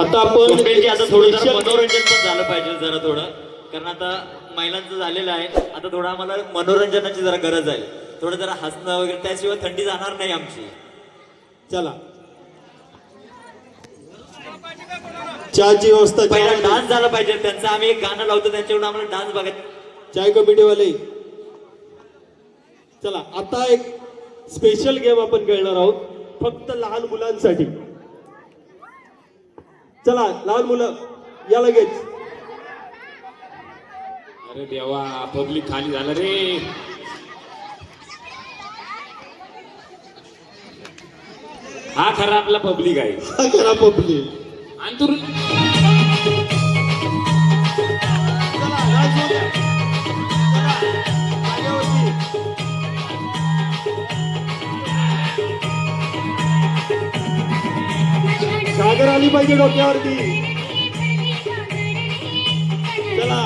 आता आपण आता थोडं जरा मनोरंजन पण झालं पाहिजे जरा थोडं, कारण आता महिलांचं झालेलं आहे. आता थोडं आम्हाला मनोरंजनाची जरा गरज आहे. थोडं जरा हसणं वगैरे, त्याशिवाय थंडी जाणार नाही आमची. चला चहाची व्यवस्था पहिला डान्स झाला पाहिजे त्यांचा. आम्ही एक गाणं लावतो त्यांच्याकडून आम्हाला डान्स बघत. चाय कमिटीवाले चला आता एक स्पेशल गेम आपण खेळणार आहोत फक्त लहान मुलांसाठी. चला लहान मुलं या लगेच. अरे देवा, पब्लिक खाली झालं रे. हा खरा आपला पब्लिक आहे. करा पब्लिक. आणि तू चला डान्स होऊ द्या. चला, जागेवरती. सागर आली पाहिजे डोक्यावरती. चला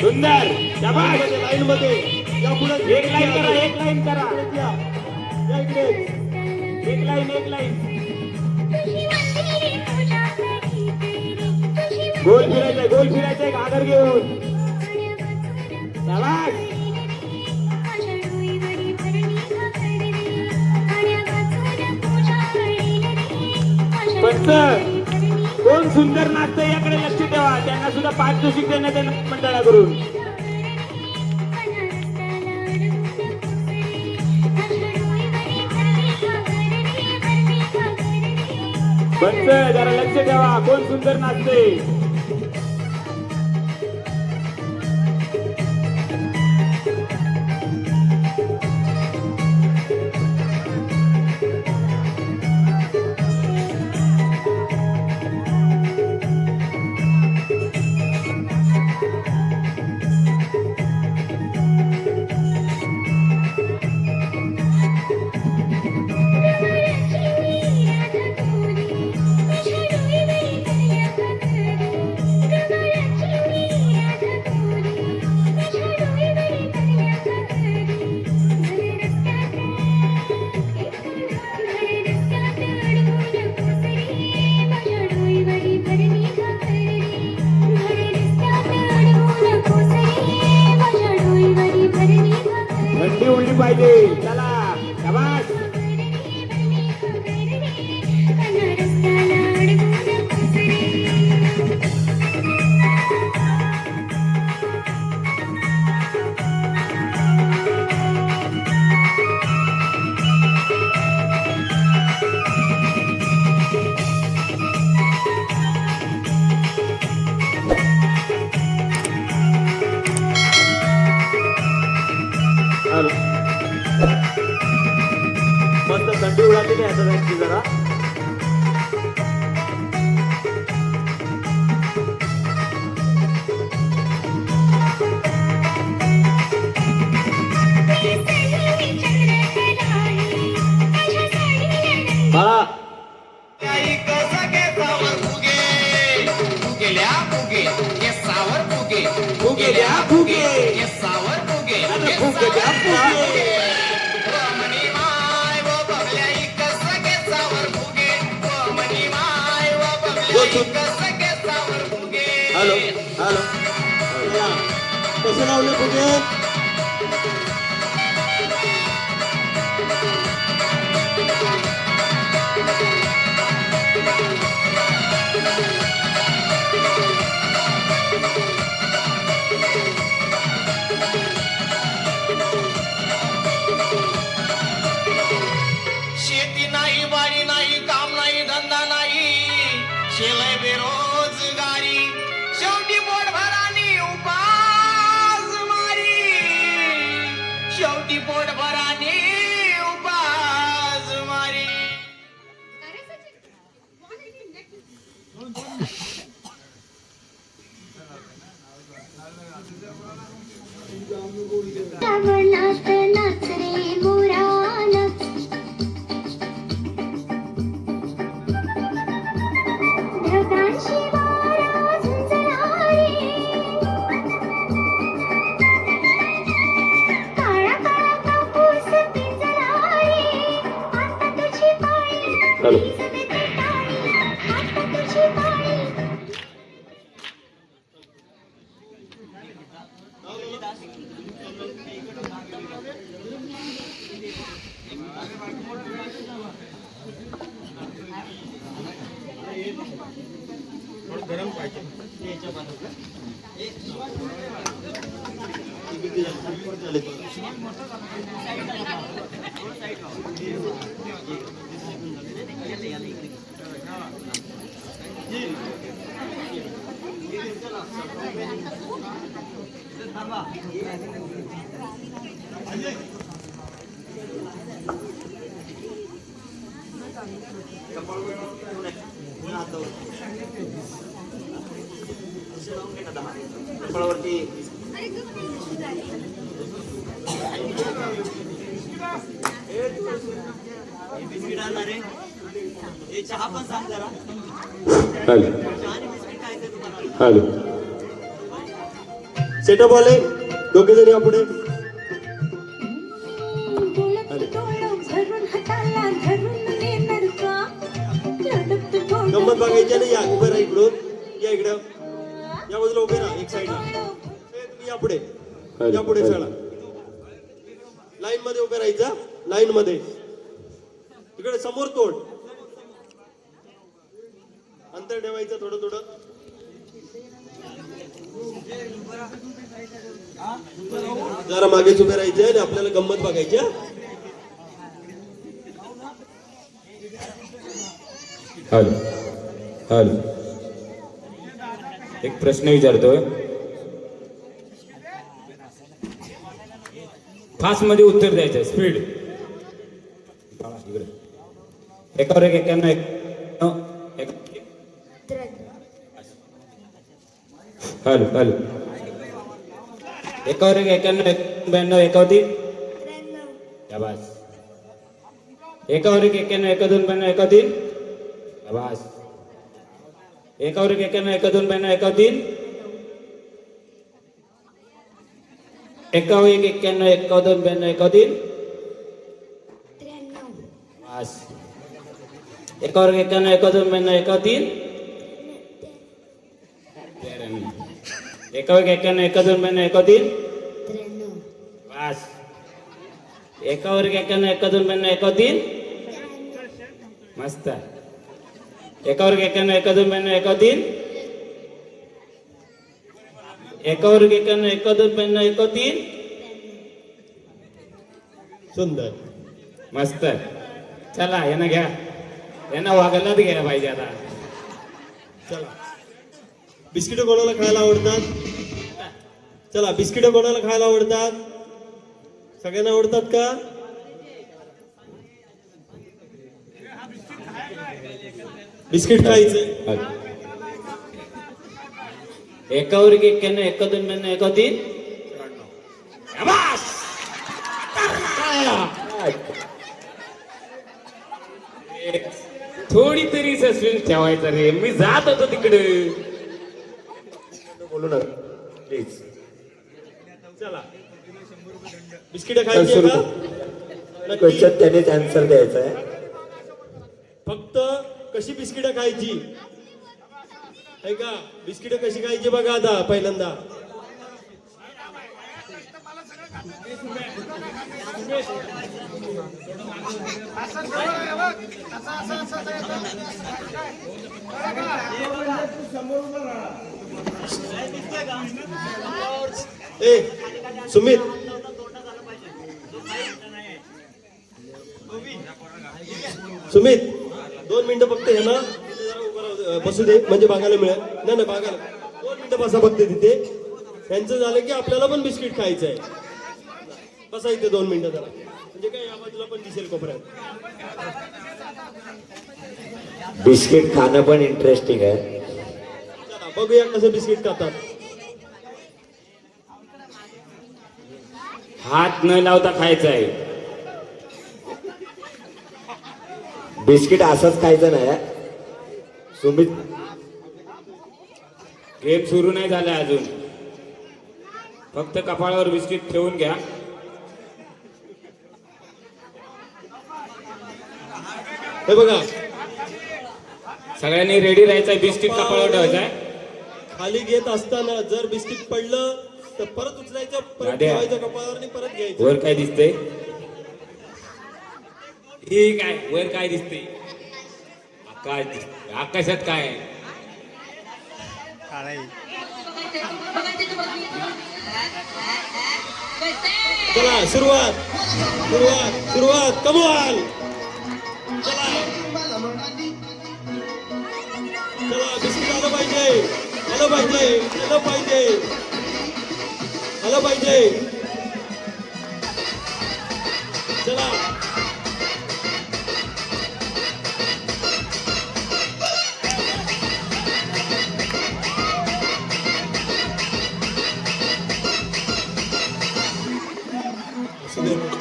सुंदर, शाबास. लाईन मध्ये या पुढे एक लाईन करा, एक लाईन करा, या इकडे. एक लाईन, एक लाईन. गोल फिरायचंय, गोल फिरायचंय घागर घेऊन. शाबास. पंच, कोण सुंदर नाचतंय याकडे लक्ष ठेवा. त्यांना सुद्धा पारितोषिक देण्यात येणार मंडळाकडून. पंच, जरा लक्ष ठेवा, कोण सुंदर नाचते. थंडी उडली पाहिजे. चला शाबास. मस्त थंडी उडालेली आहे आता त्यांची जरा. बाळा हॅलो हॅलो, कसं लावले फुगे. शेती नाही, बाडी नाही, काम नाही, धंदा नाही, शेलाय बेरोजगारी, शेवटी पोटभरानी उपास मारी, शेवटी पोटभरानी उपास मारी. नाच नाच रे मोरा नाच. ढगांशी वारा झुंजला रे. काळा काळा कापूस पिंजला रे. आता तुझी पाळी. आता तुझी कपाळावरती बिस्किट आणणार रे. हे चहा पण सांग जरा. हॅलो चहा आणि बिस्किट खायचंय तुम्हाला. हॅलो सेटअप आले दोघे जणी पुढे गंमत बघायची ना. या उभे राहा इकडून. या इकडं या बाजूला उभे राहा एक साईडला. तुम्ही या पुढे या पुढे चला. लाईन मध्ये उभे राहायचा. लाईन मध्ये तिकडे समोर तोड. अंतर ठेवायचं थोडं थोडं. जरा मागेच उभे राहायचे आणि आपल्याला गंमत बघायची. हॅलो हॅलो एक प्रश्न विचारतोय. फास्ट मध्ये उत्तर द्यायचं. स्पीड. एकावर एक 91 हॅलो हॅलो एकावर एक 91 92 91 शाबास. एकावर एक 91 12 92 91 शाबास. एकावर एक 91 12 92 91 एकावर एक 91 12 92 91 शाबास. एकावर एक 91 12 92 91 एकावर एक 91 12 92 91 शाबास. एकावर एक 91 12 92 91 मस्त. एकावर एक 91 12 92 91 एकावर एक 91 12 92 91 सुंदर. मस्त. चला यांना घ्या. यांना वागायलाच घ्यायला पाहिजे आता. चला बिस्किट कोणाला खायला आवडतात. चला बिस्किट कोणाला खायला आवडतात. सगळ्यांना आवडतात का. बिस्किट खायचं. एकावर एक 91 12 92 91 शाबास. थोडी तरी सस्पेन्स ठेवायचा रे. मी जात होतो तिकडे. बोलू ना प्लीज. चला बिस्किट खायची का. क्वेश्चन त्यानेच आन्सर द्यायचा आहे. फक्त कशी बिस्किट खायची आहे का. बिस्किट कशी खायची बघा आता पहिल्यांदा. ए सुमित सुमित 2 मिनिटं फक्त हे ना बसू दे म्हणजे बघायला मिळेल. नाही नाही बघायला 2 मिनिटं बसा फक्त तिथे. त्यांचं झालं की आपल्याला पण बिस्किट खायचं आहे. बसा इथे 2 मिनिटं जरा म्हणजे काय या बाजूला पण दिसेल कोपऱ्यात. बिस्किट खाणं पण इंटरेस्टिंग आहे. चला बघूया कसं बिस्किट खातात. हात न लावता खायचा आहे. बिस्किट असंच खायचं नाही. सुमित गेम सुरू नाही झाला अजून. फक्त कपाळावर बिस्किट ठेवून घ्या. हे बघा सगळ्यांनी रेडी राहायचं. बिस्किट कपाळावर ठेवायचं. खाली घेत असताना जर बिस्किट पडलं तर परत उचलायचं परत दाद्या. ठेवायचं कपाळावर आणि परत घ्यायचं. वर काय दिसतंय. हे काय वर काय दिसतंय. आकाश आकाशात काय आहे. चला सुरुवात सुरुवात सुरुवात कमॉन चला चला बिस्किट आलं पाहिजे आलं पाहिजे आलं पाहिजे आलं पाहिजे चला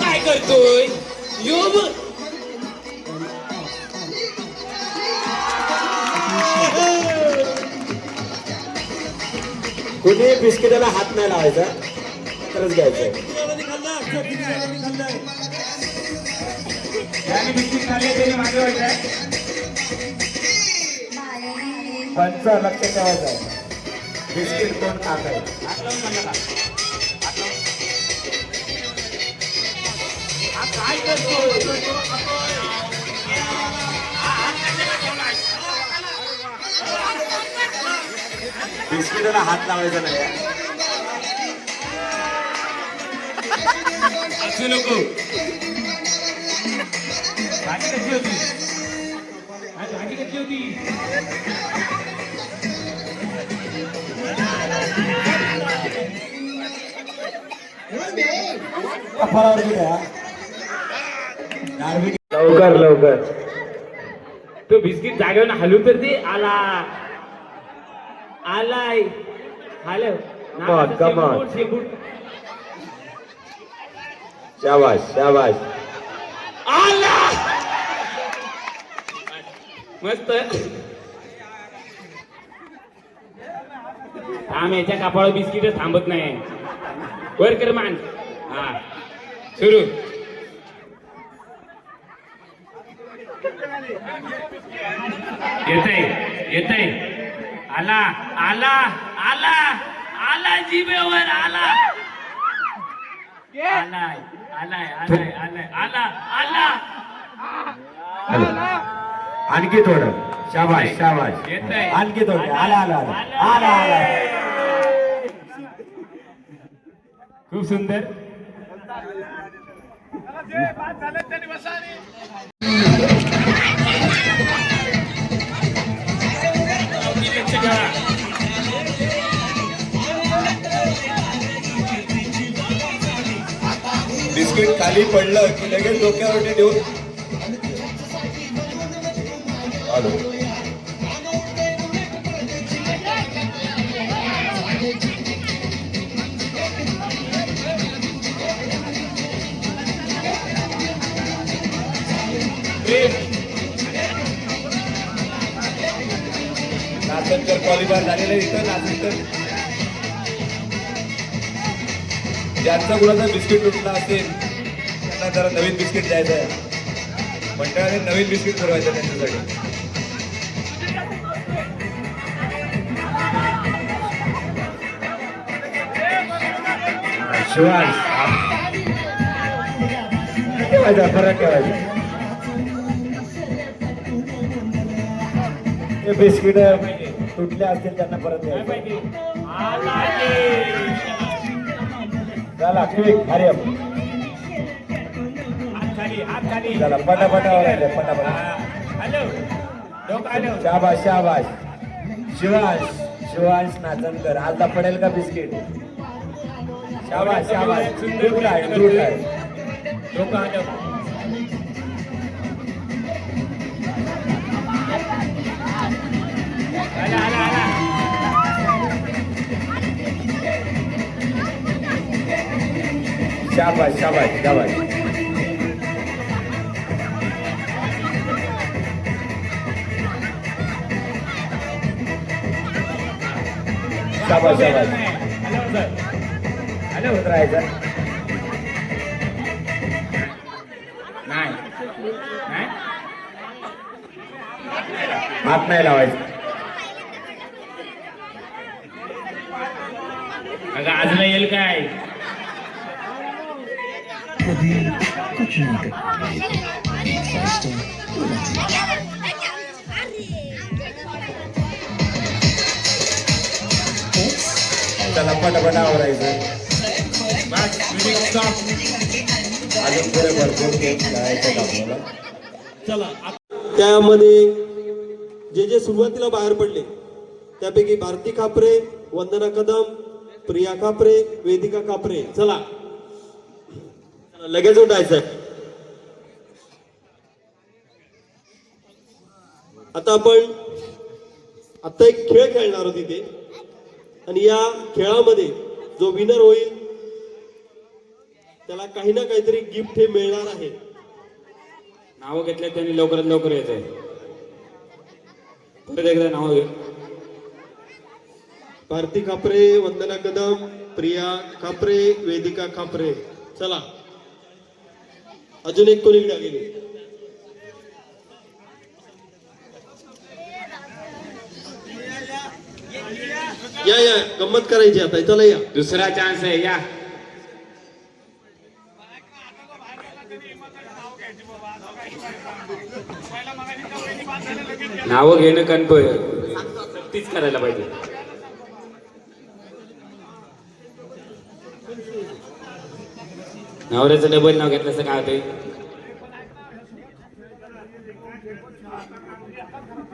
काय करतोय यो कुणी बिस्किटाला हात नाही लावायचा तरच घ्यायचं किती जणांनी खाल्ला किती जणांनी खाल्लाय याने बिस्किट खाल्ले त्याने मागे व्हायचंय पंच लक्ष ठेवायचं आहे बिस्किट कोण खात आहे हात लावून म्हणलं का हात लावून. हा काय करतोय बिस्किटाला हात लावायचा नाही असू नको भाजी कशी होती भाजी कशी होती लवकर लवकर तो बिस्किट जागेवर हलू तर ते आला आलाय हॅलो come on. शाबाश शाबाश आला मस्त थांब याच्या कापाळ बिस्किट थांबत नाही वर कर मान हा सुरू येतय आला आला आला आला जिभेवर आला आलाय आलाय आलाय आलाय आला आला आणखी थोडं शाबाश शाबाश येतंय. आणखी थोडं आला आला आला आला आला खूप सुंदर बिस्किट खाली पडलं की लगेच डोक्यावरती देऊन आलो नाचनकर क्वालिफायर झालेलं इथं नाचनकर ज्यांचा कुणाचा बिस्किट तुटला असेल त्यांना जरा नवीन बिस्किट द्यायचं आहे मंडळाने नवीन बिस्किट पुरवायचं त्यांच्यासाठी शिवाज ठेवायचा फरक ठेवायचा ते बिस्किट तुटले असतील त्यांना परत द्यायचं चला क्विक हरी अप हात खाली चला पटापटावर राहिले पटापट हॅलो डोकं हॅलो शाबाश शाबाश शिवांश शिवांश नाचनकर आता पडेल का बिस्किट शाबाश शाबाश दूर आहे दूर आहे डोकं हॅलो आला आला आला शाबाश शाबाश शाबाश शाबाश शाबाश हॅलो सर हॅलो उतरायचं नाही नाही हात नाही लावायचा अगं आज नाही येईल काय चला पटापट आवरायचं अजून पुढे भरपूर गेम खेळायचे आपल्याला. चला त्यामध्ये जे सुरुवातीला बाहेर पडले त्यापैकी भारती कापरे, वंदना कदम, प्रिया कापरे, वेदिका कापरे. चला लगेच उठायचं. आता आपण आता एक खेळ खेळणार आहोत इथे आणि या खेळामध्ये जो विनर होईल त्याला काही ना काहीतरी गिफ्ट हे मिळणार आहे. नावं घेतल्या त्यांनी लवकरात लवकर यायचंय. परत एकदा नाव घे. भारती कापरे, वंदना कदम, प्रिया कापरे, वेदिका कापरे. चला अजून एक कोणी गेली. या गंमत करायची आता. चला या. दुसरा चान्स आहे या. नावं घेणं सक्तीच करायला पाहिजे. नवऱ्याचं डबल नाव घेतल्याचं काय होतंय.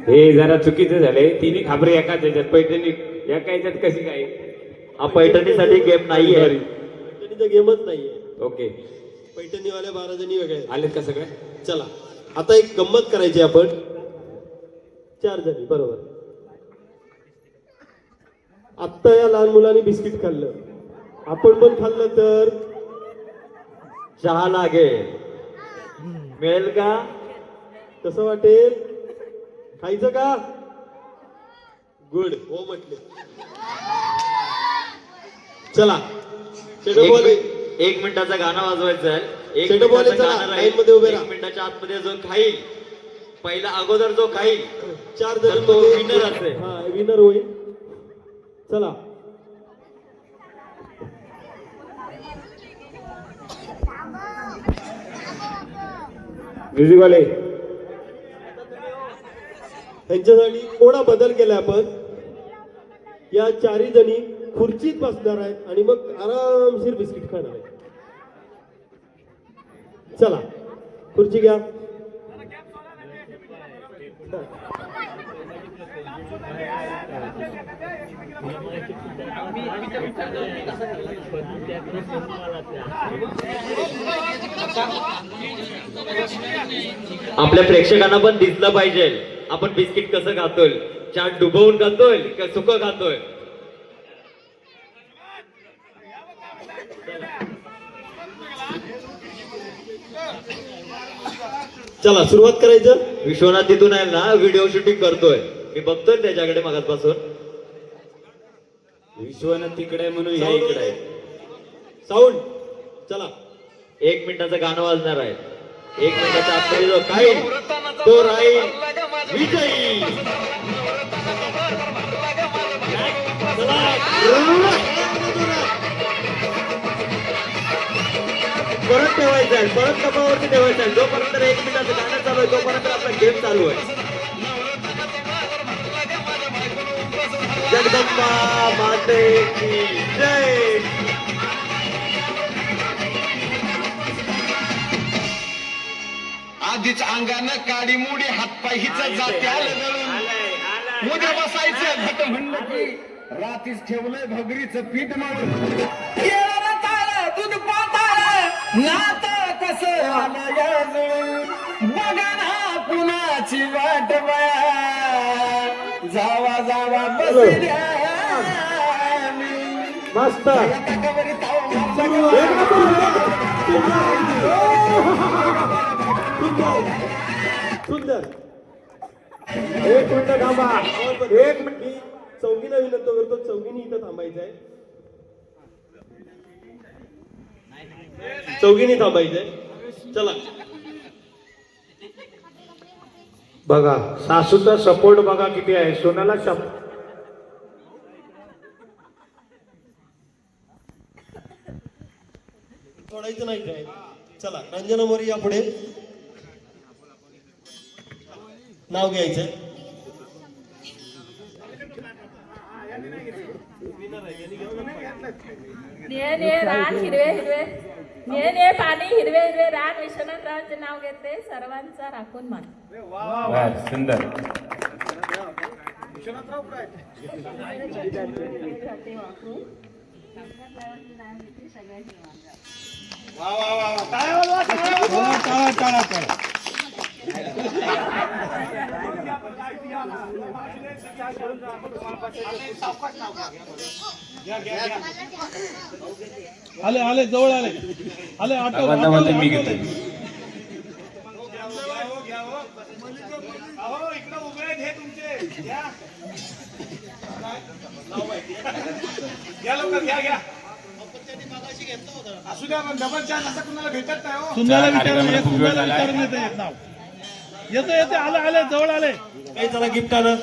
हे जरा चुकीचं झालंय. तिन्ही खाबरे एकाच याच्यात पैठणी एका याच्यात कशी काय. हा पैठणीसाठी गेम नाही आहे. पैठणीचा गेमच नाहीये. ओके पैठणीवाल्या 12 जणी वेगळे आहेत. आलेत का सगळे. चला आता एक गंमत करायची आपण. 4 जणी बरोबर. आत्ता या लहान मुलांनी बिस्किट खाल्लं, आपण पण खाल्लं तर चहा लागेल. मिळेल का? कसं वाटेल? खायचं का? गुड हो म्हटले. चला एक मिनिटाचं गाणं वाजवायचं आहे. एक शेटो बॉल मिनिटाचं चला, गाणं लाईन मध्ये उभे राहील. राहा. 1 मिनिटाच्या आतमध्ये जो खाईल पहिला अगोदर जो खाईल 4 तर तो जणी winner असेल. हा विनर होईल. चला म्युझिक वाले ह्यांच्यासाठी थोडा बदल केलाय आपण. या 4 जणी खुर्चीत बसणार आहेत आणि मग आरामशीर बिस्किट खाणार आहेत. चला खुर्ची घ्या. आपल्या प्रेक्षकांना पण दिसलं पाहिजे आपण बिस्किट कसं खातोय. चाट डुबवून खातोय का सुकं खातोय. चला सुरुवात करायचं. विश्वनाथ तिथून आहे ना व्हिडिओ शूटिंग करतोय. मी बघतोय त्याच्याकडे मगाचपासून. विश्वनाथ तिकडे आहे म्हणून ह्या इकडे आहे. साऊंड चला. 1 मिनिटाचं गाणं वाजणार आहे. 1 मिनिटाचा आतमध्ये जो खाईल तो राहील विजयी. परत ठेवायचं आहे. परत कपावरती ठेवायचं आहे. जोपर्यंत 1 मिनिटाचं गाणं चालू आहे तोपर्यंत आपला गेम चालू आहे. जगदंबा माते की जय. आधीच अंगानं काडी मुडी हातपाय हिचं जात्या लढून उद्या बसायचं घट म्हणलं की रात्रीच ठेवलंय भगरीचं पीठ मारून केळं ताळ दूध पाताळ नात कसं आलं या जुळून बघा ना कुणाची वाट बया जावा जावा बसल्या मस्त सुंदर. 1 मिनिट थांबा. 1 मिनिट. मी चौघींना विनंती करतो, चौघींनी इथं थांबायचं आहे. चौघींनी थांबायचंय. चला बघा सासूचा सपोर्ट बघा किती आहे. सोनाला सोडायचं नाही काय. चला रंजना मोरे या पुढे. नाव घ्यायचंय. निळे निळे रान हिरवे हिरवे निळे निळे पाणी हिरवे हिरवे रान विश्वनाथरावांचे नाव घेते सर्वांचा राखून मान. वा, सुंदर. आले आले जवळ आले आले आवाजामध्ये मी घेतो. सुंदरला विचारून सुंदरला विचारून येते एक नाव येतो येते आले आले जवळ आले. काही चला गिफ्ट आलं.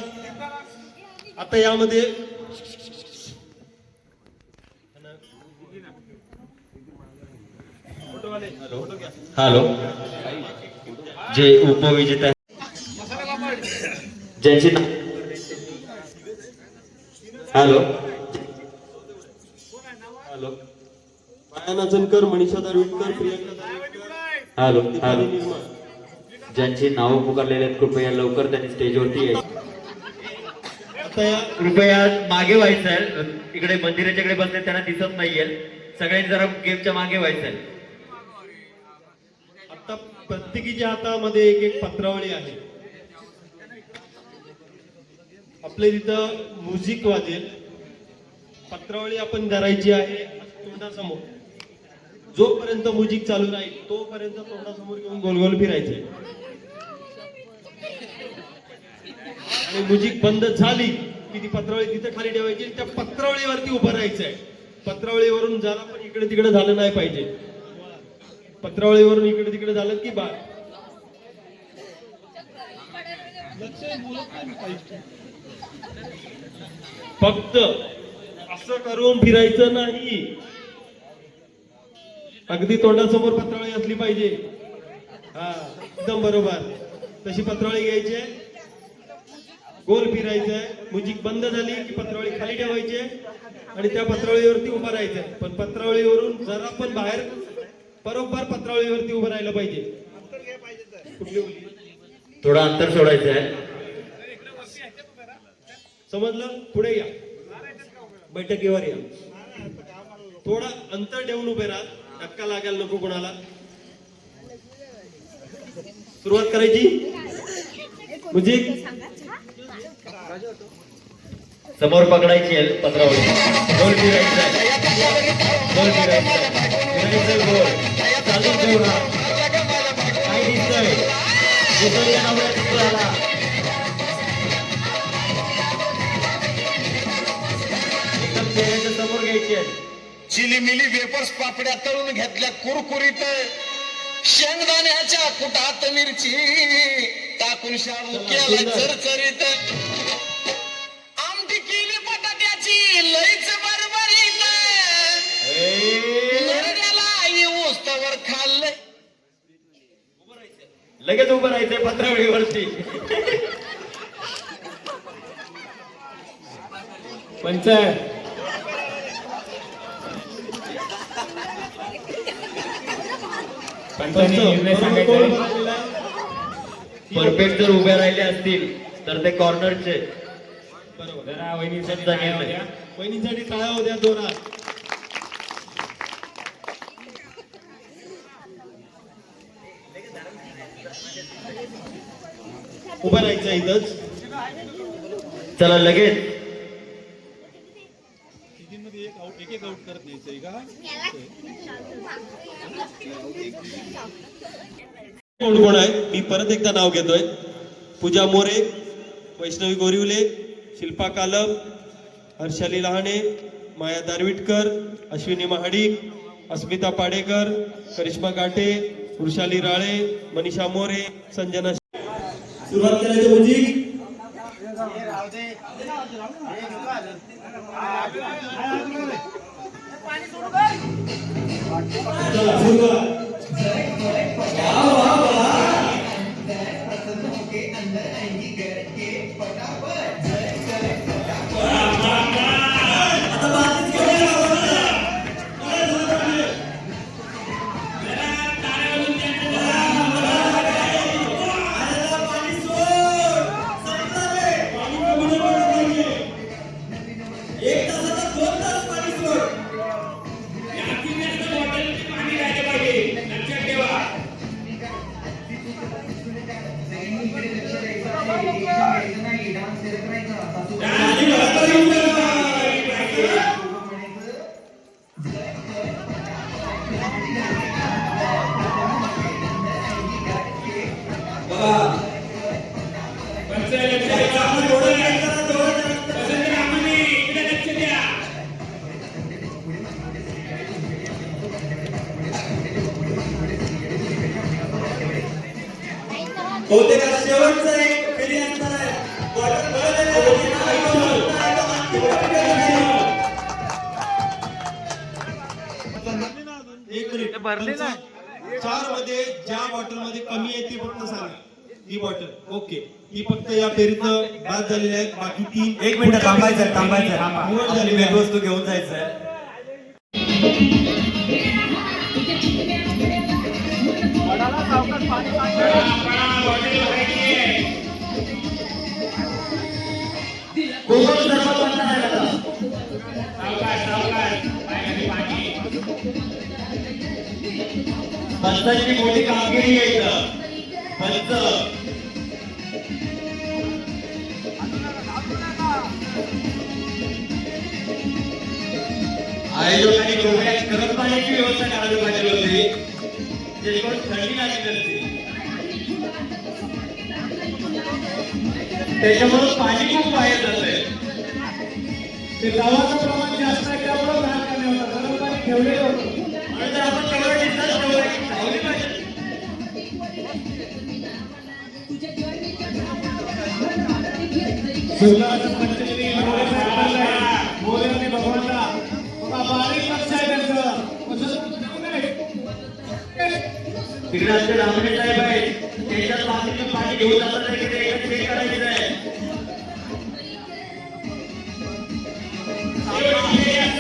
आता यामध्ये हॅलो, जे उपविजेते ज्यांची हॅलो हॅलो पाया नाचनकर, मनीषा दारविटकर, प्रियंका दारविटकर, हॅलो दीपाली हॅलो निर्माण. ज्यांची नावं पुकारलेली आहेत कृपया लवकर त्यांनी स्टेजवरती यायचं. आता या कृपया मागे व्हायचं आहे. इकडे मंदिराच्या कडे बसले त्यांना दिसत नाहीये. सगळ्यांनी जरा गेमच्या मागे व्हायचं आहे. आता प्रत्येकीच्या हातामध्ये एक एक पत्रावळी आहे. आपल्या तिथं म्युझिक वाजेल. पत्रावळी आपण धरायची आहे तोंडासमोर. जोपर्यंत म्युझिक चालू राहील तोपर्यंत तोंडासमोर घेऊन गोल गोल फिरायचे. आणि म्युझिक बंद झाली की ती पत्रावळी तिथे खाली ठेवायची. त्या पत्रावळीवरती उभं राहायचं आहे. पत्रावळीवरून जरा पण इकडे तिकडे झालं नाही पाहिजे. पत्रावळीवरून इकडे तिकडे झालं की बाद. फक्त असं करून फिरायचं नाही. अगदी तोंडासमोर पत्रावळी असली पाहिजे. हा एकदम बरोबर. तशी पत्रावळी घ्यायची आहे, गोल फिरायचंय. म्युझिक बंद झाली की पत्रावळी खाली ठेवायची आणि त्या पत्रावळीवरती उभं राहायचंय. पण पत्रावळीवरून जरा पण बाहेर बरोबर पत्रावळीवरती उभं राहिलं पाहिजे. कुठली मुली? थोडं अंतर सोडायचं आहे. समजलं? पुढे या, बैठकीवर या. थोडा अंतर ठेवून उभे राहा. धक्का लागायला नको कोणाला. सुरुवात करायची. म्युझिक समोर पकडायची आहे पत्रावळी. गोल फिरायचं आहे. गोल फिरायचं आहे. फिरायचं गोल. चालू ठेवला. काय दिसतंय? दिसतोय नवऱ्या चित्राला. एकदम चेहऱ्याच्या समोर घ्यायची आहे. चिलीमिली वेपर्स पापड्या तळून घेतल्या कुरकुरीत, शेंगदाण्याच्या कुटात मिरची टाकून शाबू केला चरचरीत, आमटी केली बटाट्याची लईच बरबरीत, नरड्याला उस्तवर खाल्लंय. लगेच उभं राहायचंय पत्रावळीवरती. पंच पंचांनी निर्णय सांगायचा. परफेक्ट जर उभे राहिले असतील तर ते कॉर्नरचे. जरा वहिनीसाठी टाळ्या होत्या. वहिनीसाठी टाळ्या होत्या जोरात. उभं राहायचं इथंच. चला लगेच. कोण कोण आहे मी परत एकदा नाव घेतोय. पूजा मोरे, वैष्णवी गोरिवले, शिल्पा कालम, हर्षाली लहाणे, माया दारविटकर, अश्विनी महाडिक, अस्मिता पाडेकर, करिश्मा गाठे, वृषाली राळे, मनीषा मोरे, संजना. सुरुवात करायचं म्युझिक. चला सुरुवात. एक मिनिट भरली ना 4 मध्ये ज्या बॉटल मध्ये कमी आहे ती फक्त सांगा ही बॉटल ओके ही फक्त या फेरीतनं बाद झालेली आहे बाकी 3 एक मिनिट थांबायचं निवड झालेली आहे. वस्तू घेऊन जायचं पंचाची मोठी कामगिरी आहे इथं. पंच आयोजकांनी गोव्यात गरम पाण्याची व्यवस्था करावी पाहिजे होती जेणेकरून थंडी लागली नसती. त्याच्यामुळे पाणी खूप बाहेर जातंय. ते गावाचं प्रमाण जास्त आहे त्यामुळे लहान कमी होतं गरम पाणी ठेवलेलं होतं आणि जर आपण तेवढं डिस्टन्स ठेवली पाहिजे. शिवराज पंचमी मोर्याने भगवानला बघा बारीक लक्ष आहे त्यांचं तिकडे आमचे रामणे साहेब आहेत त्यांच्यात बाकीचं पाणी घेऊन जातात नाही की ते एकच चेक करायचं आहे.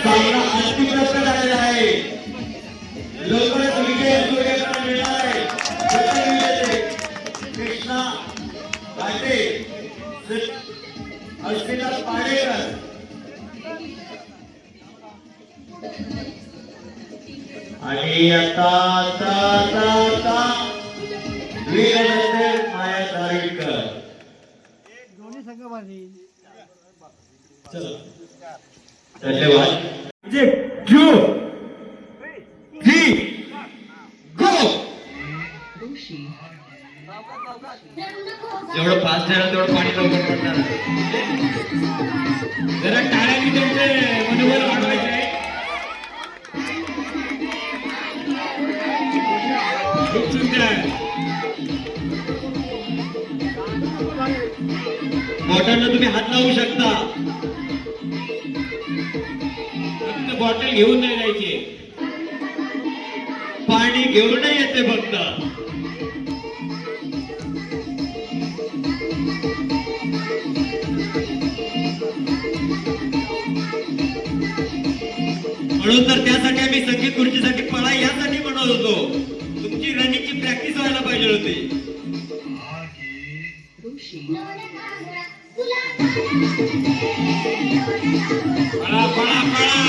सामना अंतिमग्रस्त झालेला आहे. लवकरच विजय सूर्यकांत मिळणार आहे. प्रथम विजेते कृष्णा घाटे अस्मिता पाडेकर आणि आता वीरनंदे माया दारेकर. धन्यवाद. जेवढं फास्ट आहे तेवढं पाणी लवकर पडणार. जरा टाळ्यांनी त्यांचे मनोबल वाढवायचे आहे खूप सुंदर आहे बॉटलला तुम्ही हात लावू शकता. फक्त बॉटल घेऊन नाही जायची पाणी घेऊन नाही येते फक्त. म्हणून तर त्यासाठी आम्ही संगीत खुर्चीसाठी पळा यासाठी म्हणत होतो. तुमची रनिंगची प्रॅक्टिस व्हायला पाहिजे होती. पळा पळा पळा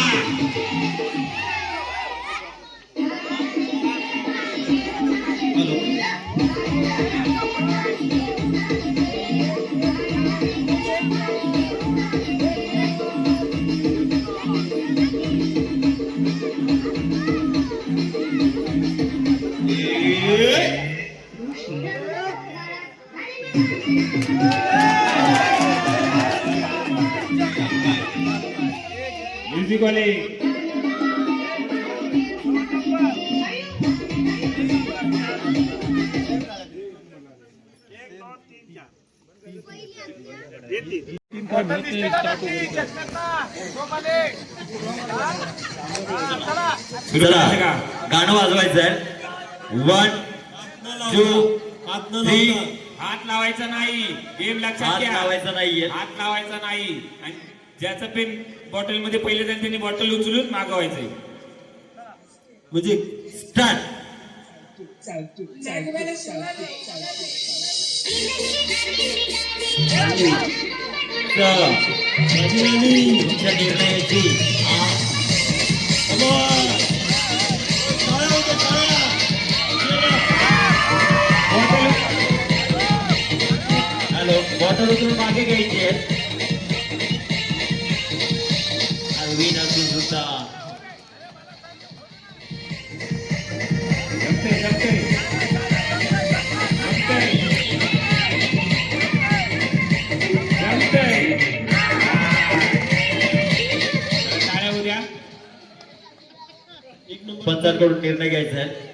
म्युझिक वाले चला गाणं वाजवायचं आहे. 1 2 हात न 3. लावता हात लावायचा नाही गेम लक्षात हात घ्या लावायचा नाहीये. हात लावायचा नाही आणि ज्याचं पेन बॉटल मध्ये पहिले जाईल त्यांनी बॉटल उचलून मागवायचंय म्हणजे स्टार्ट. चला तुमच्या निर्णयाची हॅलो बॉटल उचलून मागे घ्यायची आहे. अरविंद असून सुद्धा जमते जमते टाळ्या उद्या एक नंबर पंचांकडून निर्णय घ्यायचा आहे.